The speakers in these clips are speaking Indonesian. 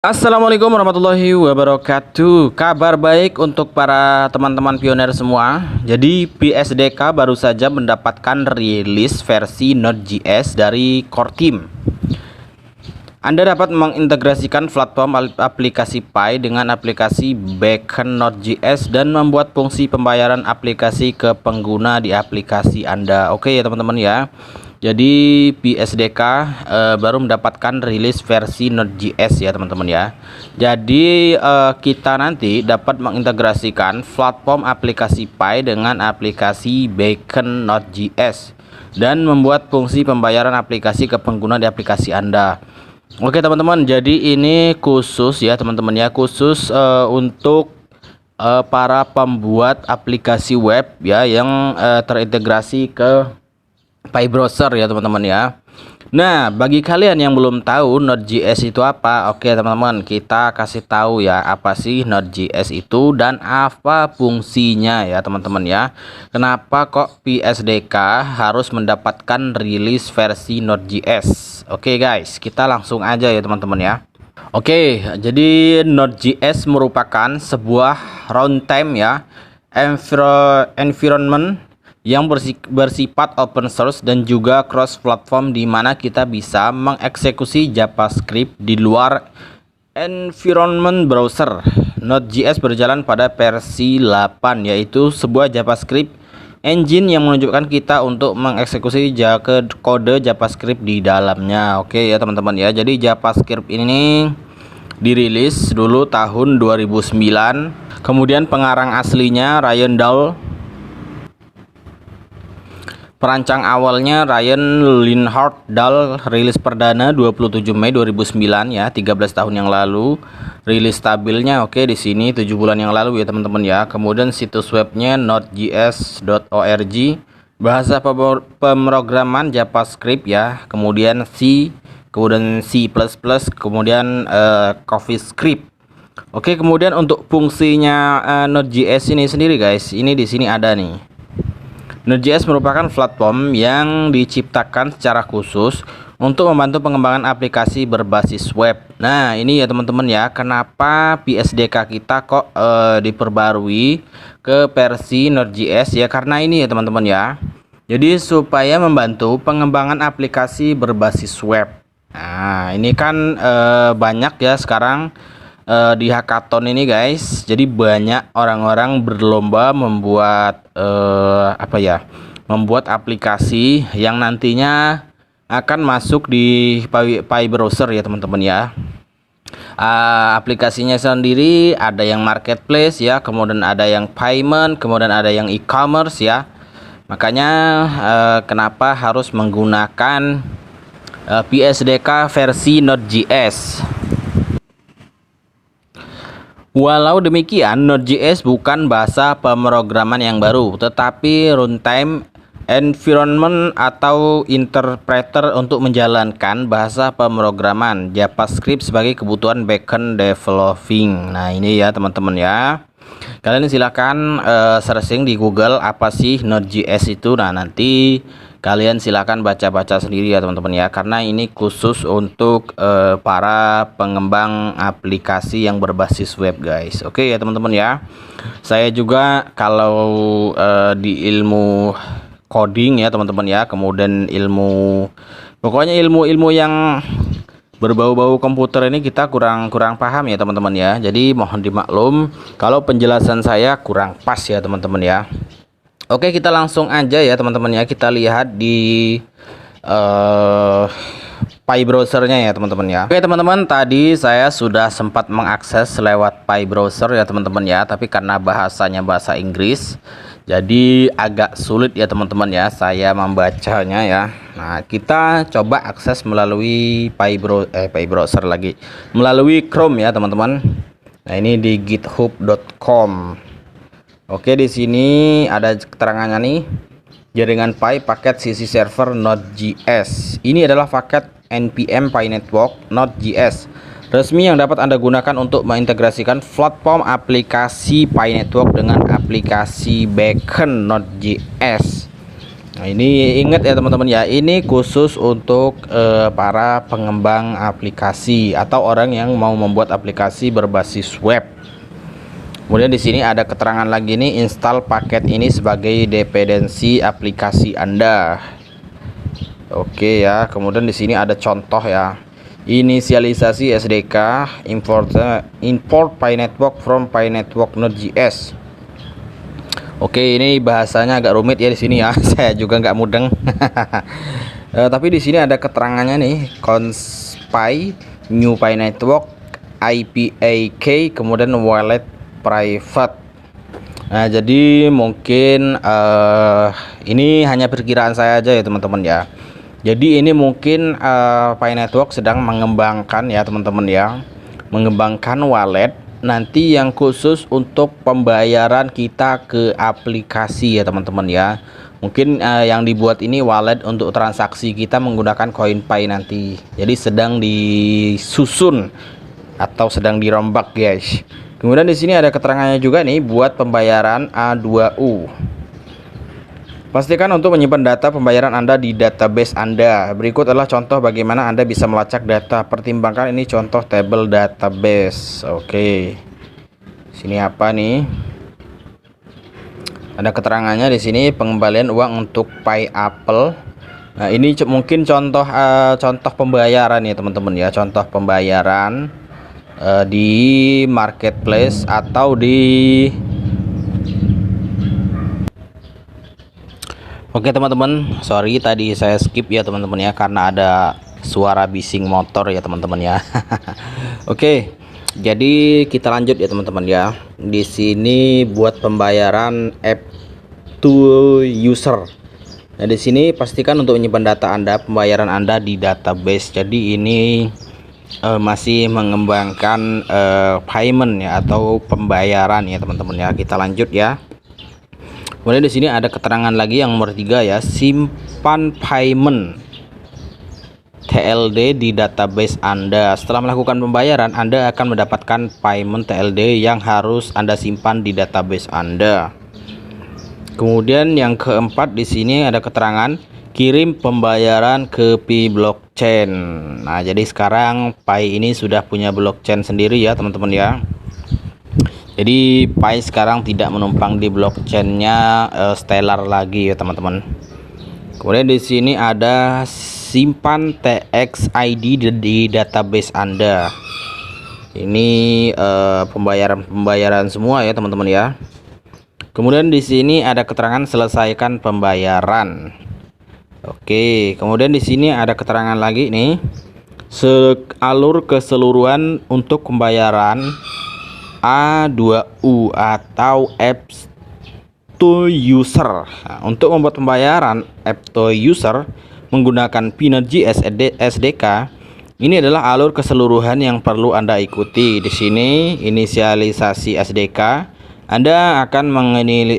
Assalamualaikum warahmatullahi wabarakatuh. Kabar baik untuk para teman-teman pioner semua. Jadi PSDK baru saja mendapatkan rilis versi Node.js dari Core Team. Anda dapat mengintegrasikan platform aplikasi Pi dengan aplikasi backend Node.js dan membuat fungsi pembayaran aplikasi ke pengguna di aplikasi Anda. Oke ya teman-teman ya. Jadi PSDK baru mendapatkan rilis versi Node.js ya teman-teman ya. Jadi kita nanti dapat mengintegrasikan platform aplikasi Pi dengan aplikasi backend Node.js dan membuat fungsi pembayaran aplikasi ke pengguna di aplikasi Anda. Oke teman-teman, jadi ini khusus ya teman-teman ya, khusus untuk para pembuat aplikasi web ya yang terintegrasi ke Pi browser ya teman-teman ya. Nah, bagi kalian yang belum tahu Node.js itu apa, oke teman-teman, kita kasih tahu ya apa sih Node.js itu dan apa fungsinya ya teman-teman ya. Kenapa kok PSDK harus mendapatkan rilis versi Node.js? Oke guys, kita langsung aja ya teman-teman ya. Oke, jadi Node.js merupakan sebuah runtime ya, environment yang bersifat open source dan juga cross platform, di mana kita bisa mengeksekusi JavaScript di luar environment browser. Node.js berjalan pada versi 8, yaitu sebuah JavaScript engine yang menunjukkan kita untuk mengeksekusi kode JavaScript di dalamnya. Oke ya teman-teman ya. Jadi JavaScript ini dirilis dulu tahun 2009. Kemudian pengarang aslinya Ryan Dahl. Perancang awalnya Ryan Linhart Dahl. Rilis perdana 27 Mei 2009 ya, 13 tahun yang lalu. Rilis stabilnya oke di sini 7 bulan yang lalu ya teman-teman ya. Kemudian situs webnya nodejs.org. Bahasa pemrograman JavaScript ya. Kemudian C, kemudian C++, kemudian CoffeeScript. Oke, kemudian untuk fungsinya Node.js ini sendiri guys, ini di sini ada nih. Node.js merupakan platform yang diciptakan secara khusus untuk membantu pengembangan aplikasi berbasis web. Nah, ini ya teman-teman ya, kenapa PSDK kita kok diperbarui ke versi Node.js ya, karena ini ya teman-teman ya. Jadi supaya membantu pengembangan aplikasi berbasis web. Nah, ini kan banyak ya sekarang di hackathon ini guys. Jadi banyak orang-orang berlomba membuat membuat aplikasi yang nantinya akan masuk di Pi browser ya teman-teman ya. Aplikasinya sendiri ada yang marketplace ya, kemudian ada yang payment, kemudian ada yang e-commerce ya. Makanya kenapa harus menggunakan PSDK versi Node.js. Walau demikian, Node.js bukan bahasa pemrograman yang baru, tetapi runtime environment atau interpreter untuk menjalankan bahasa pemrograman JavaScript sebagai kebutuhan backend developing. Nah, ini ya teman-teman ya. Kalian silakan searching di Google apa sih Node.js itu. Nah, nanti kalian silakan baca-baca sendiri ya teman-teman ya, karena ini khusus untuk para pengembang aplikasi yang berbasis web guys. Oke ya teman-teman ya. Saya juga kalau di ilmu coding ya teman-teman ya, kemudian pokoknya ilmu-ilmu yang berbau-bau komputer ini kita kurang paham ya teman-teman ya. Jadi mohon dimaklum kalau penjelasan saya kurang pas ya teman-teman ya. Oke, kita langsung aja ya teman-teman ya, kita lihat di Pi browsernya ya teman-teman ya. Oke teman-teman, tadi saya sudah sempat mengakses lewat Pi browser ya teman-teman ya, tapi karena bahasanya bahasa Inggris jadi agak sulit ya teman-teman ya saya membacanya ya. Nah, kita coba akses melalui Pi browser lagi, melalui Chrome ya teman-teman. Nah, ini di github.com. Oke, di sini ada keterangannya nih. Jaringan Pi paket sisi server Node.js. Ini adalah paket npm Pi network Node.js resmi yang dapat Anda gunakan untuk mengintegrasikan platform aplikasi Pi network dengan aplikasi backend Node.js. Nah, ini ingat ya teman-teman ya, ini khusus untuk para pengembang aplikasi atau orang yang mau membuat aplikasi berbasis web. Kemudian di sini ada keterangan lagi nih, install paket ini sebagai dependensi aplikasi Anda. Oke ya, kemudian di sini ada contoh ya. Inisialisasi SDK, import PyNetwork from PyNetwork Node.js. Oke, ini bahasanya agak rumit ya di sini ya. Saya juga nggak mudeng. Tapi di sini ada keterangannya nih, conspy new PyNetwork IPAK, kemudian wallet private. Nah, jadi mungkin ini hanya perkiraan saya aja ya teman-teman ya. Jadi ini mungkin PyNetwork sedang mengembangkan ya teman-teman ya, mengembangkan wallet nanti yang khusus untuk pembayaran kita ke aplikasi ya teman-teman ya. Mungkin yang dibuat ini wallet untuk transaksi kita menggunakan koin Py nanti. Jadi sedang disusun atau sedang dirombak guys. Kemudian di sini ada keterangannya juga nih, buat pembayaran A2U. Pastikan untuk menyimpan data pembayaran Anda di database Anda. Berikut adalah contoh bagaimana Anda bisa melacak data. Pertimbangkan ini contoh table database. Oke. Sini apa nih? Ada keterangannya di sini, pengembalian uang untuk PayApple. Nah, ini mungkin contoh pembayaran ya teman-teman ya, contoh pembayaran di marketplace atau di Oke teman-teman, sorry tadi saya skip ya teman-teman ya, karena ada suara bising motor ya teman-teman ya. Oke, jadi kita lanjut ya teman-teman ya. Di sini buat pembayaran app to user. Nah, di sini pastikan untuk menyimpan data Anda, pembayaran Anda di database. Jadi ini masih mengembangkan payment ya atau pembayaran ya teman-teman ya. Kita lanjut ya. Kemudian di sini ada keterangan lagi yang nomor 3 ya, simpan payment TLD di database Anda. Setelah melakukan pembayaran, Anda akan mendapatkan payment TLD yang harus Anda simpan di database Anda. Kemudian yang keempat di sini ada keterangan kirim pembayaran ke Pi blockchain. Nah, jadi sekarang Pi ini sudah punya blockchain sendiri ya teman-teman ya. Jadi Pi sekarang tidak menumpang di blockchainnya Stellar lagi ya teman-teman. Kemudian di sini ada simpan TXID di database Anda. Ini pembayaran semua ya teman-teman ya. Kemudian di sini ada keterangan selesaikan pembayaran. Oke, kemudian di sini ada keterangan lagi nih, alur keseluruhan untuk pembayaran A2U atau apps to user. Nah, untuk membuat pembayaran app to user menggunakan Node.js SDK, ini adalah alur keseluruhan yang perlu Anda ikuti. Di sini inisialisasi SDK. Anda akan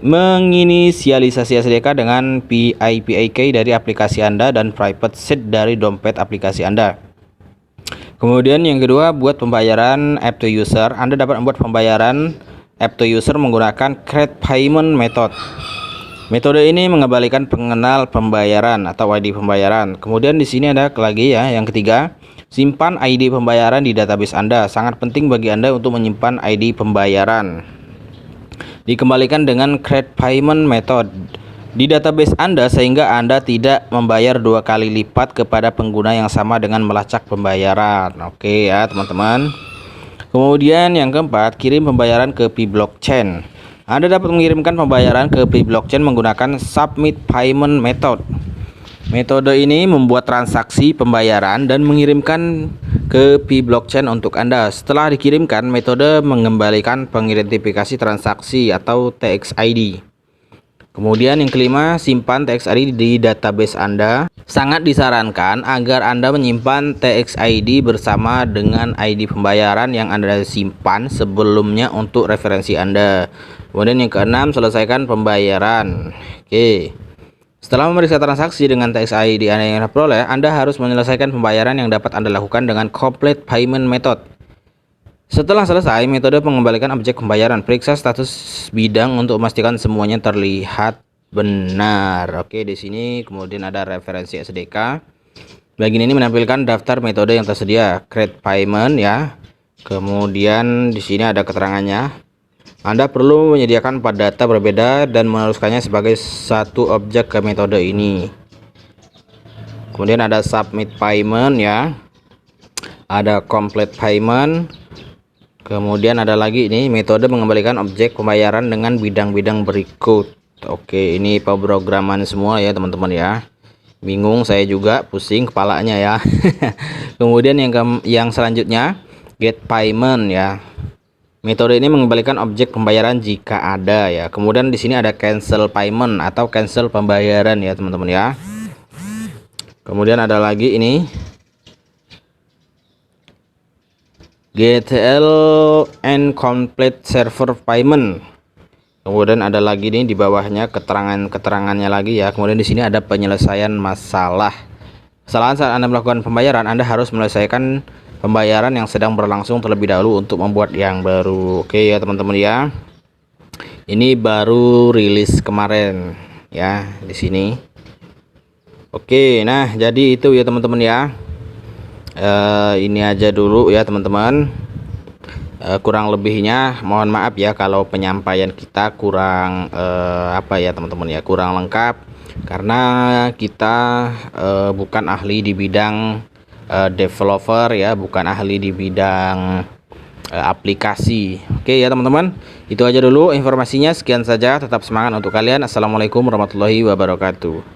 menginisialisasi SDK dengan PIPAK dari aplikasi Anda dan private seed dari dompet aplikasi Anda. Kemudian yang kedua, buat pembayaran app to user. Anda dapat membuat pembayaran app to user menggunakan create payment method. Metode ini mengembalikan pengenal pembayaran atau ID pembayaran. Kemudian di sini ada lagi ya, yang ketiga, simpan ID pembayaran di database Anda. Sangat penting bagi Anda untuk menyimpan ID pembayaran. Dikembalikan dengan create payment method di database Anda sehingga Anda tidak membayar 2 kali lipat kepada pengguna yang sama dengan melacak pembayaran. Oke ya teman-teman. Kemudian yang keempat, kirim pembayaran ke Pi blockchain. Anda dapat mengirimkan pembayaran ke Pi blockchain menggunakan submit payment method. Metode ini membuat transaksi pembayaran dan mengirimkan ke Pi blockchain untuk Anda. Setelah dikirimkan, metode mengembalikan pengidentifikasi transaksi atau TXID. Kemudian yang kelima, simpan TXID di database Anda. Sangat disarankan agar Anda menyimpan TXID bersama dengan ID pembayaran yang Anda simpan sebelumnya untuk referensi Anda. Kemudian yang keenam, selesaikan pembayaran. Oke. Setelah memeriksa transaksi dengan TXID yang Anda peroleh, Anda harus menyelesaikan pembayaran yang dapat Anda lakukan dengan complete payment method. Setelah selesai, metode mengembalikan objek pembayaran. Periksa status bidang untuk memastikan semuanya terlihat benar. Oke, di sini kemudian ada referensi SDK. Bagian ini menampilkan daftar metode yang tersedia, create payment ya. Kemudian di sini ada keterangannya. Anda perlu menyediakan 4 data berbeda dan meneruskannya sebagai satu objek ke metode ini. Kemudian ada submit payment ya. Ada complete payment. Kemudian ada lagi ini metode mengembalikan objek pembayaran dengan bidang-bidang berikut. Oke, ini pemrograman semua ya teman-teman ya. Bingung saya juga, pusing kepalanya ya. Kemudian yang selanjutnya get payment ya. Metode ini mengembalikan objek pembayaran jika ada ya. Kemudian di sini ada cancel payment atau cancel pembayaran ya teman-teman ya. Kemudian ada lagi ini GTL and complete server payment. Kemudian ada lagi nih di bawahnya keterangannya lagi ya. Kemudian di sini ada penyelesaian masalah. Kesalahan saat Anda melakukan pembayaran, Anda harus menyelesaikan pembayaran yang sedang berlangsung terlebih dahulu untuk membuat yang baru. Oke ya teman-teman ya. Ini baru rilis kemarin ya di sini. Oke, nah jadi itu ya teman-teman ya. Ini aja dulu ya teman-teman. Kurang lebihnya mohon maaf ya kalau penyampaian kita kurang apa ya teman-teman ya, kurang lengkap karena kita bukan ahli di bidang developer ya, bukan ahli di bidang aplikasi. Oke ya teman-teman, itu aja dulu informasinya. Sekian saja, tetap semangat untuk kalian. Assalamualaikum warahmatullahi wabarakatuh.